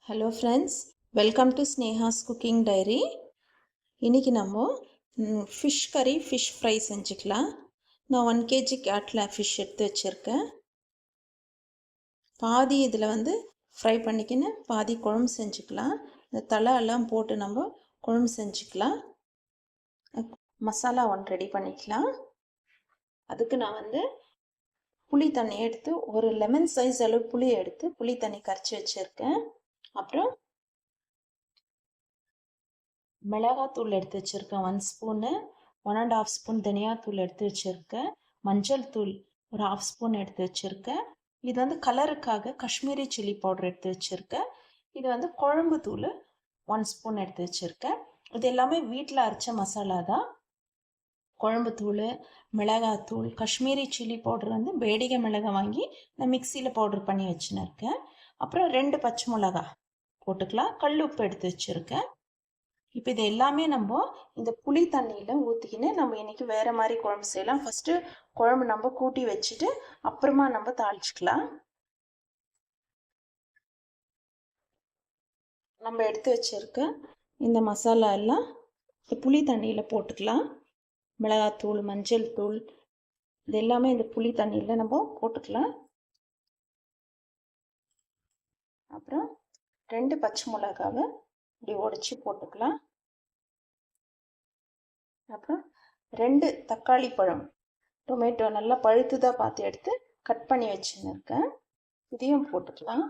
Hello friends, welcome to Sneha's cooking diary. இன்றைக்கி நம்ம fish கறி, ஃபிஷ் ஃப்ரை செஞ்சுக்கலாம். நான் 1 kg கேட்லா ஃபிஷ் எடுத்து வச்சுருக்கேன். பாதி இதில் ஃப்ரை பண்ணிக்கின்னு பாதி குழம்பு செஞ்சுக்கலாம். இந்த தலை எல்லாம் போட்டு நம்ம குழம்பு செஞ்சுக்கலாம். மசாலா ரெடி பண்ணிக்கலாம். அதுக்கு நான் புளி தண்ணி எடுத்து ஒரு லெமன் சைஸ் அளவு புளி எடுத்து புளி தண்ணி கரைச்சி வச்சுருக்கேன். அப்புறம் மிளகாத்தூள் எடுத்து வச்சுருக்கேன் 1 ஸ்பூனு, 1½ ஸ்பூன் தனியாத்தூள் எடுத்து வச்சுருக்கேன். மஞ்சள் தூள் ஒரு 1/2 ஸ்பூன் எடுத்து வச்சுருக்கேன். இது கலருக்காக காஷ்மீரி சில்லி பவுடர் எடுத்து வச்சுருக்கேன். இது குழம்பு தூள் 1 ஸ்பூன் எடுத்து வச்சுருக்கேன். இது எல்லாமே வீட்டில் அரைச்ச மசாலா தான். குழம்பு தூள், மிளகாத்தூள், காஷ்மீரி சில்லி பவுடர் வேடிகை மிளகாய் வாங்கி நான் மிக்சியில் பவுடர் பண்ணி வச்சுன்னு இருக்கேன். அப்புறம் 2 பச்சை மிளகா போட்டுக்கலாம். கல் உப்பு எடுத்து வச்சுருக்கேன். இப்போ இது எல்லாமே நம்ம இந்த புளி தண்ணியில் ஊற்றிக்கின்னு நம்ம இன்றைக்கி வேறு மாதிரி குழம்பு செய்யலாம். ஃபஸ்ட்டு குழம்பு நம்ம கூட்டி வச்சுட்டு அப்புறமா நம்ம தாளிச்சிக்கலாம். நம்ம எடுத்து வச்சுருக்க இந்த மசாலா எல்லாம் புளி தண்ணியில் போட்டுக்கலாம். மிளகாத்தூள், மஞ்சள் தூள் இது எல்லாமே இந்த புளி தண்ணியில் நம்ம போட்டுக்கலாம். அப்புறம் 2 பச்சை மிளகாவை இப்படி உடைச்சி போட்டுக்கலாம். அப்புறம் 2 தக்காளி பழம், டொமேட்டோ நல்லா பழுத்துதாக பார்த்து எடுத்து கட் பண்ணி வச்சுன்னு இருக்கேன். இதையும் போட்டுக்கலாம்.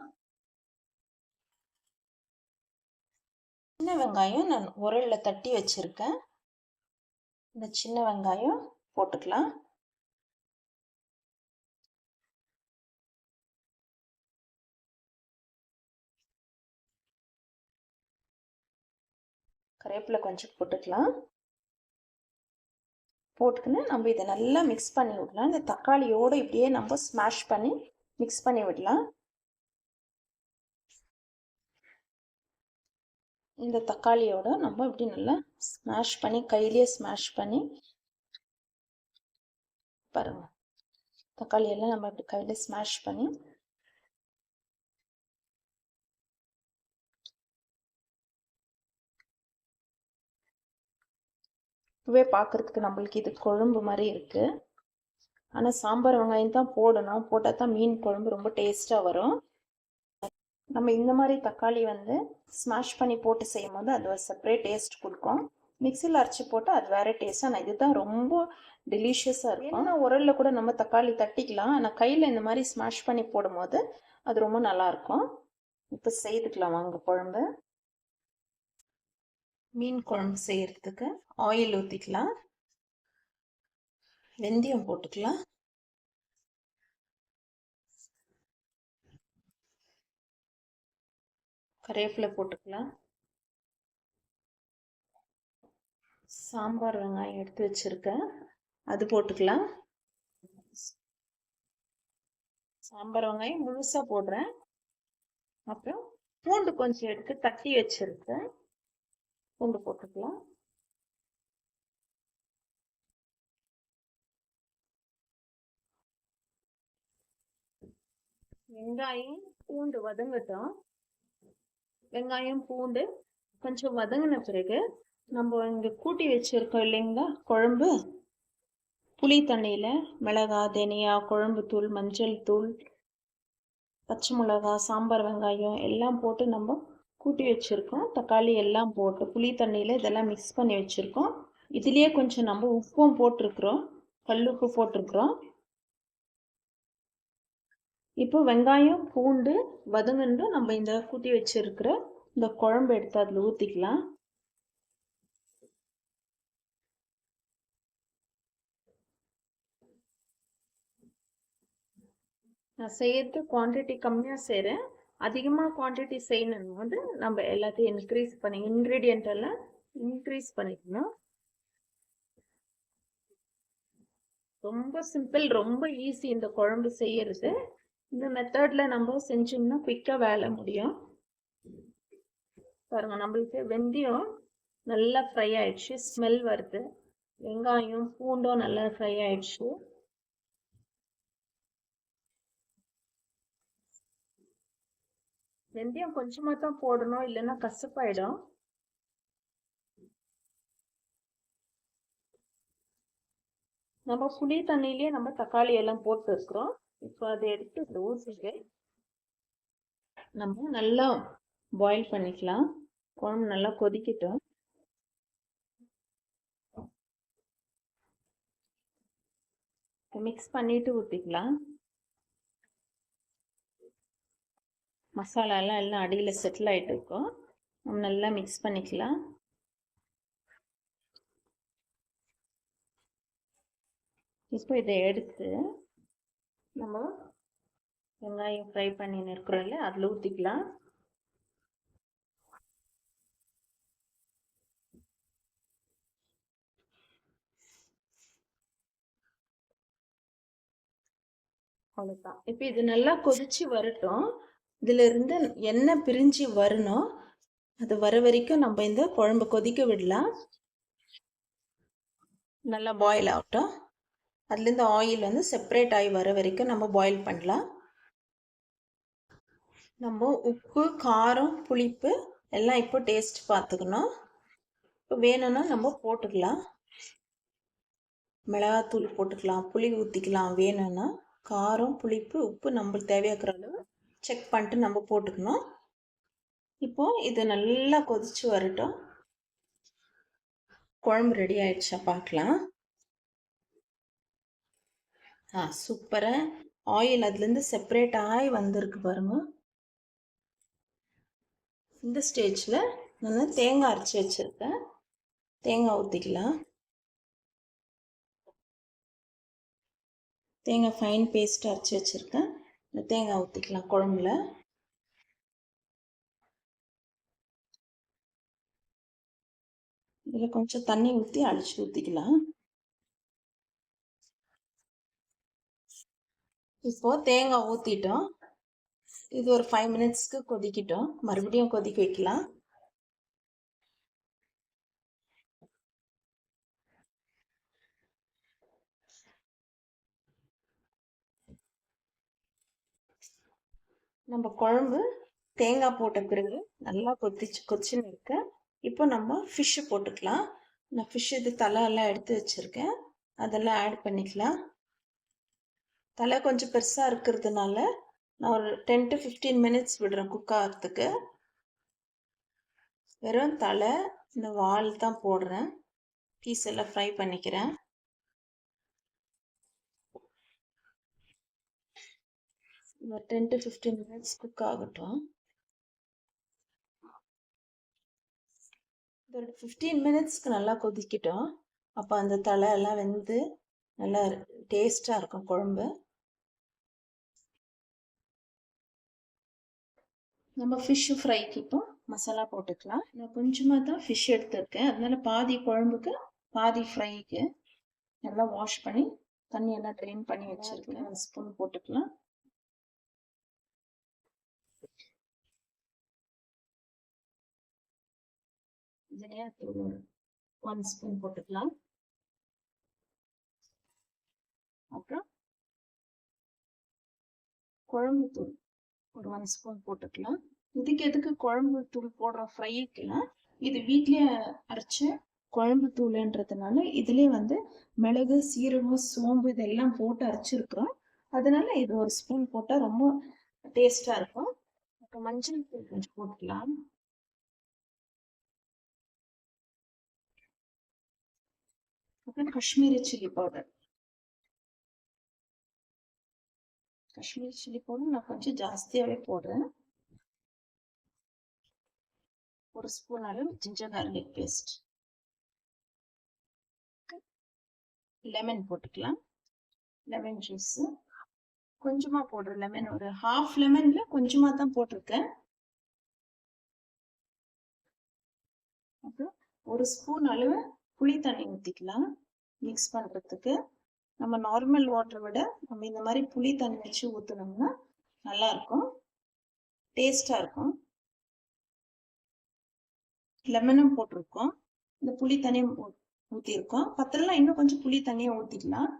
சின்ன வெங்காயம் நான் உரலில் தட்டி வச்சுருக்கேன். இந்த சின்ன வெங்காயம் போட்டுக்கலாம். கருவேப்பிலை கொஞ்சம் போட்டுக்கலாம். போட்டுக்கின்னு நம்ம இதை நல்லா மிக்ஸ் பண்ணி விடலாம். இந்த தக்காளியோடு இப்படியே நம்ம ஸ்மாஷ் பண்ணி மிக்ஸ் பண்ணி விடலாம். இந்த தக்காளியோட நம்ம இப்படி நல்லா ஸ்மாஷ் பண்ணி கையிலேயே ஸ்மாஷ் பண்ணி பாருங்க. தக்காளியெல்லாம் நம்ம இப்படி கையில ஸ்மாஷ் பண்ணி இப்பவே பார்க்குறதுக்கு நம்மளுக்கு இது குழம்பு மாதிரி இருக்குது. ஆனால் சாம்பார் வெங்காயம் தான் போடணும். போட்டால் தான் மீன் குழம்பு ரொம்ப டேஸ்ட்டாக வரும். நம்ம இந்த மாதிரி தக்காளி ஸ்மாஷ் பண்ணி போட்டு செய்யும் போது அது ஒரு செப்பரேட் டேஸ்ட் கொடுக்கும். மிக்சியில் அரைச்சி போட்டால் அது வேறு டேஸ்ட். ஆனால் இதுதான் ரொம்ப டெலிஷியஸாக இருக்கும். ஏன்னா உரலில் கூட நம்ம தக்காளி தட்டிக்கலாம். ஆனால் கையில் இந்த மாதிரி ஸ்மாஷ் பண்ணி போடும்போது அது ரொம்ப நல்லாயிருக்கும். இப்போ செய்துக்கலாம் வாங்க குழம்பு. மீன் குழம்பு செய்கிறதுக்கு ஆயில் ஊற்றிக்கலாம். வெந்தயம் போட்டுக்கலாம். கருவேப்பிலை போட்டுக்கலாம். சாம்பார் வெங்காயம் எடுத்து வச்சுருக்கேன், அது போட்டுக்கலாம். சாம்பார் வெங்காயம் முழுசாக போடுறேன். அப்புறம் பூண்டு கொஞ்சம் எடுத்து தட்டி வச்சுருக்கேன், பூண்டு போட்டுக்கலாம். வெங்காயம் பூண்டு வதங்கட்டும். வெங்காயம் பூண்டு கொஞ்சம் வதங்கின பிறகு நம்ம இங்கே கூட்டி வச்சுருக்கோம் இல்லைங்களா குழம்பு, புளி தண்ணியில் மிளகாய், தனியா, குழம்பு தூள், மஞ்சள் தூள், பச்சை மிளகா, சாம்பார் வெங்காயம் எல்லாம் போட்டு நம்ம கூட்டி வச்சுருக்கோம். தக்காளி எல்லாம் போட்டு புளி தண்ணியில் இதெல்லாம் மிக்ஸ் பண்ணி வச்சுருக்கோம். இதுலேயே கொஞ்சம் நம்ம உப்பும் போட்டிருக்கிறோம், கல்லுப்பு போட்டிருக்கிறோம். இப்போ வெங்காயம் பூண்டு வதங்கிட்டு நம்ம இந்த கூட்டி வச்சிருக்கிற இந்த குழம்பு எடுத்து அதில் ஊற்றிக்கலாம். நான் செய்யறது குவான்டிட்டி கம்மியாக செய்கிறேன். அதிகமாக குவான்டிட்டி செய்யணும் நம்ம எல்லாத்தையும் இன்க்ரீஸ் பண்ணி இன்க்ரீடியன்ட் எல்லாம் இன்க்ரீஸ் பண்ணிக்கணும். ரொம்ப சிம்பிள், ரொம்ப ஈஸி இந்த குழம்பு செய்யறது. இந்த மெத்தடில் நம்ம செஞ்சோம்னா குயிக்காக வேலை முடியும். பாருங்க, நம்மளுக்கு வெந்தயம் நல்லா ஃப்ரை ஆயிடுச்சு, ஸ்மெல் வருது. வெங்காயம் பூண்டும் நல்லா ஃப்ரை ஆயிடுச்சு. வெந்தயம் கொஞ்சமா தான் போடணும், இல்லைன்னா கசப்பாயிடும். நம்ம புளி தண்ணியிலேயே நம்ம தக்காளி எல்லாம் போட்டு இருக்கிறோம். இப்போ அதை எடுத்து இந்த ஊற்றிட்டு நம்ம நல்லா பாயில் பண்ணிக்கலாம். குழம்பு நல்லா கொதிக்கட்டும். மிக்ஸ் பண்ணிட்டு ஊற்றிக்கலாம். மசாலா எல்லாம் அடியில் செட்டில் ஆகிட்டு இருக்கும். நம்ம நல்லா மிக்ஸ் பண்ணிக்கலாம். இப்போ இதை எடுத்து நம்ம வெங்காயம் ஃப்ரை பண்ணின்னு இருக்கிறோம்ல அதில் ஊற்றிக்கலாம். அவ்வளோதான். இப்போ இது நல்லா கொதிச்சு வரட்டும். இதுல இருந்து எண்ணெய் பிரிஞ்சு வரணும். அது வர வரைக்கும் நம்ம இந்த குழம்பு கொதிக்க விடலாம். நல்லா பாயில் ஆகட்டும். அதுலேருந்து ஆயில் வந்து செப்பரேட் ஆகி வர வரைக்கும் நம்ம பாயில் பண்ணலாம். நம்ம உப்பு, காரம், புளிப்பு எல்லாம் இப்போ டேஸ்ட் பார்த்துக்கணும். இப்போ வேணும்னா நம்ம போட்டுக்கலாம். மிளகாத்தூள் போட்டுக்கலாம், புளி ஊற்றிக்கலாம். வேணும்னா காரம், புளிப்பு, உப்பு நம்மளுக்கு தேவையாக்குற அளவு செக் பண்ணிட்டு நம்ம போட்டுக்கணும். இப்போ இது நல்லா கொதிச்சு வரட்டும். குழம்பு ரெடி ஆயிடுச்சா பார்க்கலாம். சூப்பராக ஆயில் அதுலேருந்து செப்பரேட் ஆகி வந்திருக்கு பாருங்க. இந்த ஸ்டேஜில் நான் தேங்காய் அரைச்சி வச்சுருக்கேன். தேங்காய் ஊற்றிக்கலாம். தேங்காய் ஃபைன் பேஸ்ட் அரைச்சி வச்சுருக்கேன். இந்த தேங்காய் ஊற்றிக்கலாம் குழம்புல. இதில் கொஞ்சம் தண்ணி ஊற்றி அடிச்சு ஊற்றிக்கலாம். இப்போது தேங்காய் ஊற்றிட்டோம். இது ஒரு 5 மினிட்ஸ்க்கு கொதிக்கிட்டோம். மறுபடியும் கொதிக்க வைக்கலாம். நம்ம குழம்பு தேங்காய் போட்ட பிறகு நல்லா கொதிச்சுன்னு இருக்கு. இப்போ நம்ம ஃபிஷ்ஷு போட்டுக்கலாம். நான் ஃபிஷ் இது தலை எல்லாம் எடுத்து வச்சுருக்கேன், அதெல்லாம் ஆட் பண்ணிக்கலாம். தலை கொஞ்சம் பெருசாக இருக்கிறதுனால நான் ஒரு 10 to 15 மினிட்ஸ் விடுறேன் குக் ஆகிறதுக்கு. வெறும் தலை, இந்த வால் தான் போடுறேன். பீஸ் எல்லாம் ஃப்ரை பண்ணிக்கிறேன். ஒரு 10 to 15 மினிட்ஸ் குக் ஆகட்டும். ஒரு 15 மினிட்ஸ்க்கு நல்லா கொதிக்கிட்டோம். அப்போ அந்த தலை எல்லாம் வெந்து நல்லா டேஸ்டாக இருக்கும் குழம்பு. நம்ம ஃபிஷ்ஷு ஃப்ரைக்கு இப்போ மசாலா போட்டுக்கலாம். நான் கொஞ்சமாக தான் ஃபிஷ் எடுத்துருக்கேன், அதனால பாதி குழம்புக்கு பாதி ஃப்ரைக்கு நல்லா வாஷ் பண்ணி தண்ணி எல்லாம் ட்ரெயின் பண்ணி வச்சுருக்கேன். 1 ஸ்பூன் போட்டுக்கலாம். தனியாத்தூள் 1 ஸ்பூன் போட்டுக்கலாம். அப்புறம் குழம்பு தூள் ஒரு 1 ஸ்பூன் போட்டுக்கலாம். இதுக்கு எதுக்கு குழம்பு தூள் போடுறோம் ஃப்ரைக்குலாம், இது வீட்லயே அரைச்ச குழம்பு தூள்ன்றதுனால இதுலேயே வந்து மிளகு, சீரகம், சோம்பு இதெல்லாம் போட்டு அரைச்சிருக்கிறோம். அதனால இது 1 ஸ்பூன் போட்டால் ரொம்ப டேஸ்டாக இருக்கும். அப்புறம் மஞ்சள் தூள் கொஞ்சம் போட்டுக்கலாம். அப்புறம் Kashmiri chilli powder. Kashmiri chilli powder நான் கொஞ்சம் ஜாஸ்தியாகவே போடுறேன். 1 ஸ்பூன் அளவு ஜிஞ்சர் கார்லிக் பேஸ்ட். லெமன் போட்டுக்கலாம். லெமன் ஜூஸு கொஞ்சமாக போடுறேன். லெமன் ஒரு ஹாஃப் லெமனில் கொஞ்சமாக தான் போட்டிருக்கேன். அப்புறம் 1 ஸ்பூன் அளவு புளி தண்ணி ஊற்றிக்கலாம் மிக்ஸ் பண்ணுறதுக்கு. நம்ம நார்மல் வாட்டரை விட நம்ம இந்த மாதிரி புளி தண்ணி வச்சு ஊற்றினோம்னா நல்லாயிருக்கும், டேஸ்டாக இருக்கும். லெமனும் போட்டிருக்கோம், இந்த புளி தண்ணியும் ஊற்றிருக்கோம். பத்திரலாம் இன்னும் கொஞ்சம் புளி தண்ணியை ஊற்றிக்கலாம்.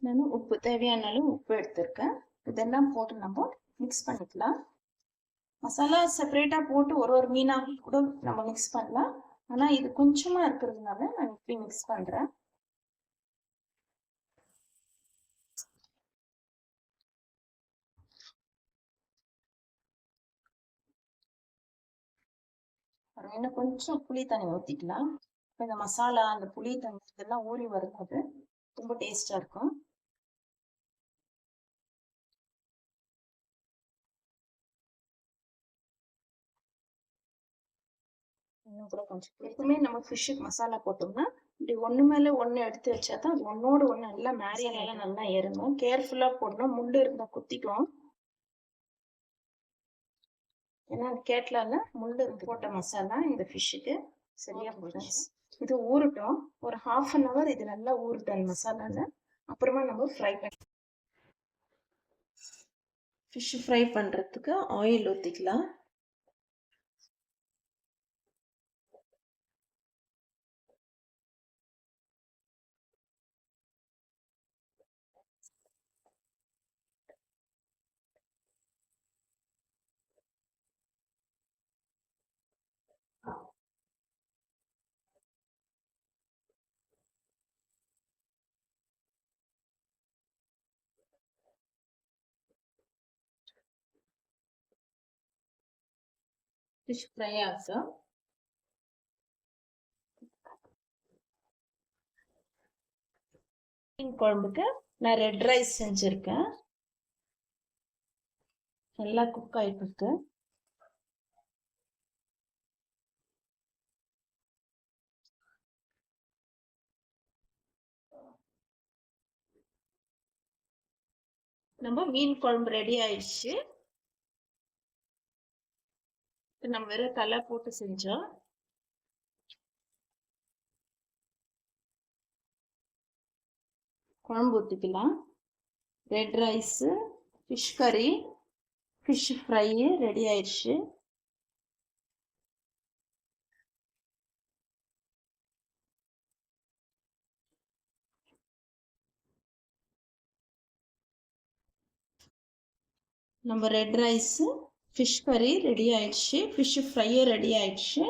நான் உப்பு தேவையான அளவு உப்பு எடுத்திருக்கேன். இதெல்லாம் போட்டு நம்ம மிக்ஸ் பண்ணிக்கலாம். மசாலா செப்பரேட்டாக போட்டு ஒரு மீனாக கூட நம்ம மிக்ஸ் பண்ணலாம். ஆனால் இது கொஞ்சமாக இருக்கிறதுனால நான் இப்படி மிக்ஸ் பண்ணுறேன். இன்னும் கொஞ்சம் புளி தண்ணி ஊற்றிக்கலாம். இந்த மசாலா அந்த புளி தண்ணி இதெல்லாம் ஊறி வரும்போது ரொம்ப டேஸ்டாக இருக்கும். இன்னும் கூட கொஞ்சம் எப்பவுமே நம்ம ஃபிஷ்ஷுக்கு மசாலா போட்டோம்னா இப்படி ஒன்று மேலே ஒன்று எடுத்து வச்சா தான் அது ஒன்னோடு ஒன்று நல்லா மேரியெல்லாம் நல்லா இறங்கும். கேர்ஃபுல்லாக போடணும், முள் இருந்தால் குத்திக்கும். ஏன்னா கேட்லால முள் போட்ட மசாலா இந்த ஃபிஷ்ஷுக்கு சரியா போடும். இது ஊறட்டும், ஒரு 1/2 hour இது நல்லா ஊறட்டும் அந்த மசாலால. அப்புறமா நம்ம ஃப்ரை பண்ண ஃபிஷ் ஃப்ரை பண்ணுறதுக்கு ஆயில் ஊற்றிக்கலாம். ஃபிஷ் ஃப்ரை ஆகும். மீன் குழம்புக்கு நான் ரெட் ரைஸ் செஞ்சுருக்கேன். நல்லா குக் ஆகிட்டு இருக்கு. நம்ம மீன் குழம்பு ரெடி ஆயிடுச்சு. நம்ம வெறும் தலை போட்டு செஞ்சோம். குழம்பு ஊற்றிக்கலாம். ரெட் ரைஸு, ஃபிஷ் கறி, ஃபிஷ் ஃப்ரை ரெடி ஆயிடுச்சு. நம்ம ரெட் ரைஸு, ஃபிஷ் கறி ரெடி ஆயிடுச்சு, ஃபிஷ் ஃப்ரையும் ரெடி ஆயிடுச்சு.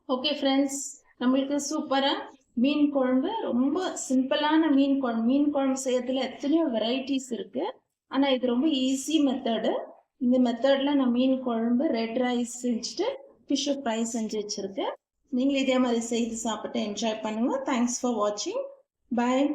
ஓகே ஃப்ரெண்ட்ஸ், நம்மளுக்கு சூப்பராக மீன் குழம்பு, ரொம்ப சிம்பிளான மீன் குழம்பு செய்யறதுல எத்தனையோ வெரைட்டிஸ் இருக்கு. ஆனால் இது ரொம்ப ஈஸி மெத்தடு. இந்த மெத்தடில் நான் மீன் குழம்பு, ரெட் ரைஸ் செஞ்சுட்டு ஃபிஷ் ஃப்ரை செஞ்சு வச்சுருக்கேன். நீங்களும் இதே மாதிரி செய்து சாப்பிட்டு என்ஜாய் பண்ணுங்க. தேங்க்ஸ் ஃபார் வாட்சிங். பாய்.